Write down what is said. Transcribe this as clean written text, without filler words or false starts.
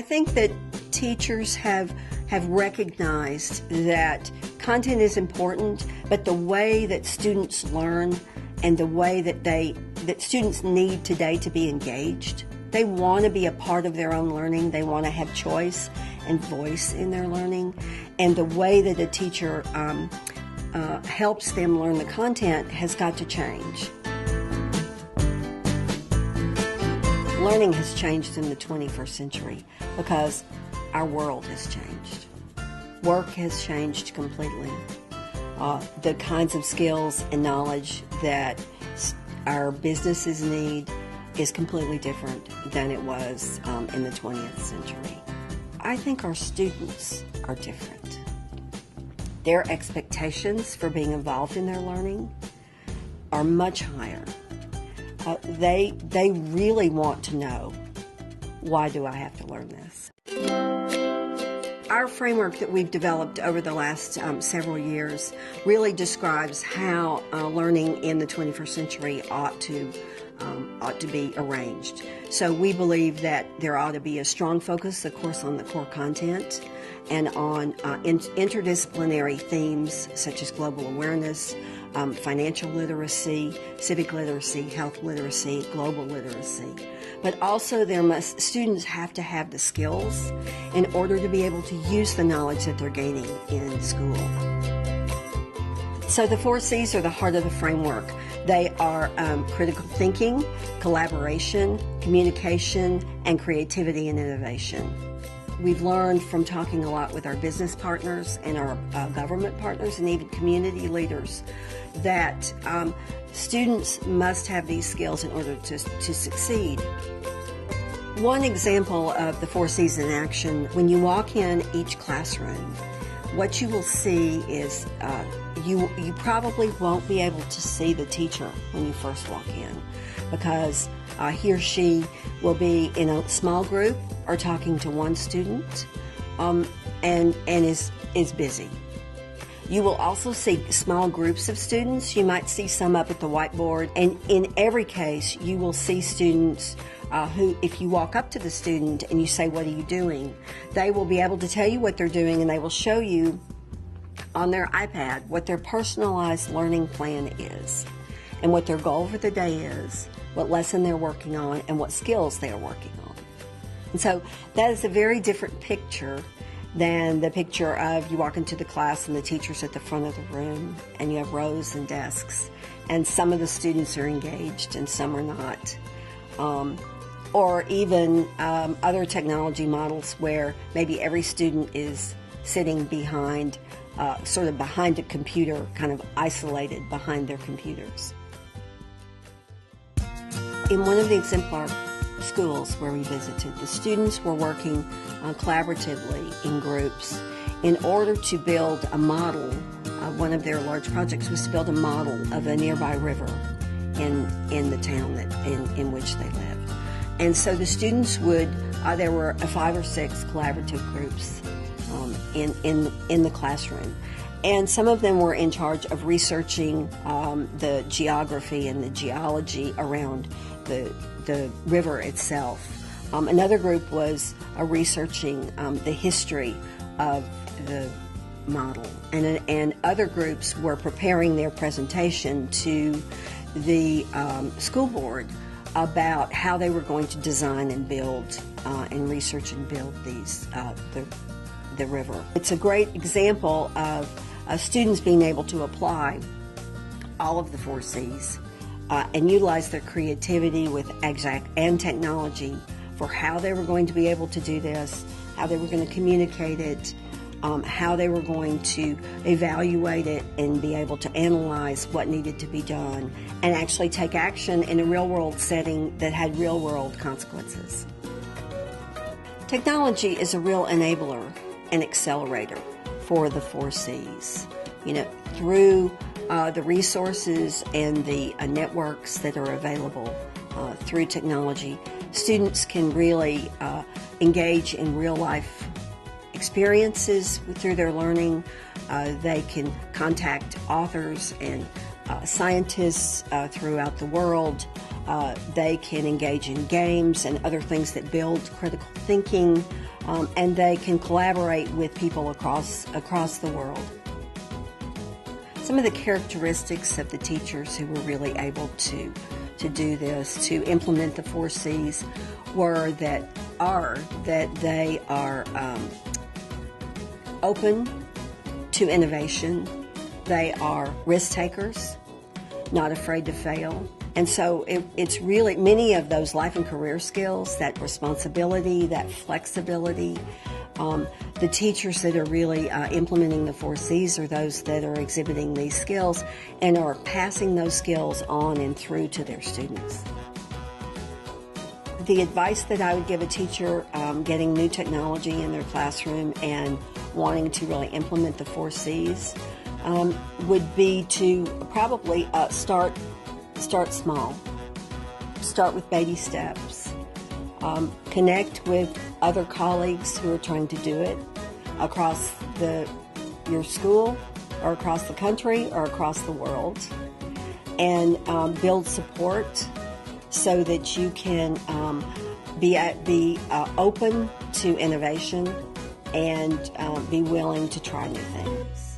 think that teachers have recognized that content is important, but the way that students learn and the way that students need today to be engaged. They want to be a part of their own learning. They want to have choice and voice in their learning. And the way that a teacher helps them learn the content has got to change. Learning has changed in the 21st century because our world has changed. Work has changed completely. The kinds of skills and knowledge that our businesses need is completely different than it was in the 20th century. I think our students are different. Their expectations for being involved in their learning are much higher. They really want to know, why do I have to learn this? Our framework that we've developed over the last several years really describes how learning in the 21st century ought to be arranged. So we believe that there ought to be a strong focus, of course, on the core content and on interdisciplinary themes such as global awareness, financial literacy, civic literacy, health literacy, global literacy. But also students have to have the skills in order to be able to use the knowledge that they're gaining in school. So the 4 C's are the heart of the framework. They are critical thinking, collaboration, communication, and creativity and innovation. We've learned from talking a lot with our business partners and our government partners and even community leaders that students must have these skills in order to succeed. One example of the 4 C's in action, when you walk in each classroom, what you will see is you probably won't be able to see the teacher when you first walk in because he or she will be in a small group or talking to one student and is busy. You will also see small groups of students. You might see some up at the whiteboard, and in every case you will see students who, if you walk up to the student and you say, "What are you doing?" they will be able to tell you what they're doing, and they will show you on their iPad what their personalized learning plan is and what their goal for the day is, what lesson they're working on, and what skills they are working on. And so that is a very different picture than the picture of you walk into the class and the teacher's at the front of the room and you have rows and desks and some of the students are engaged and some are not. Or even other technology models where maybe every student is sitting behind, sort of behind a computer, kind of isolated behind their computers. In one of the exemplar schools where we visited, the students were working collaboratively in groups in order to build a model. One of their large projects was to build a model of a nearby river in the town in which they lived. And so the students would, there were 5 or 6 collaborative groups in the classroom. And some of them were in charge of researching the geography and the geology around the river itself. Another group was researching the history of the model. And other groups were preparing their presentation to the school board about how they were going to design and build and research and build these the river. It's a great example of students being able to apply all of the 4 C's and utilize their creativity with exact and technology for how they were going to be able to do this, how they were going to communicate it, how they were going to evaluate it and be able to analyze what needed to be done and actually take action in a real-world setting that had real-world consequences. Technology is a real enabler and accelerator for the 4 C's. Through the resources and the networks that are available through technology, students can really engage in real-life experiences through their learning. They can contact authors and scientists throughout the world. They can engage in games and other things that build critical thinking. and they can collaborate with people across the world. Some of the characteristics of the teachers who were really able to do this, to implement the 4 C's, were that they are open to innovation. They are risk takers, not afraid to fail. And so it's really many of those life and career skills, that responsibility, that flexibility. The teachers that are really implementing the 4 C's are those that are exhibiting these skills and are passing those skills on and through to their students. The advice that I would give a teacher getting new technology in their classroom and wanting to really implement the 4 C's would be to probably start small. Start with baby steps. Connect with other colleagues who are trying to do it across your school or across the country or across the world, and build support so that you can be open to innovation and be willing to try new things.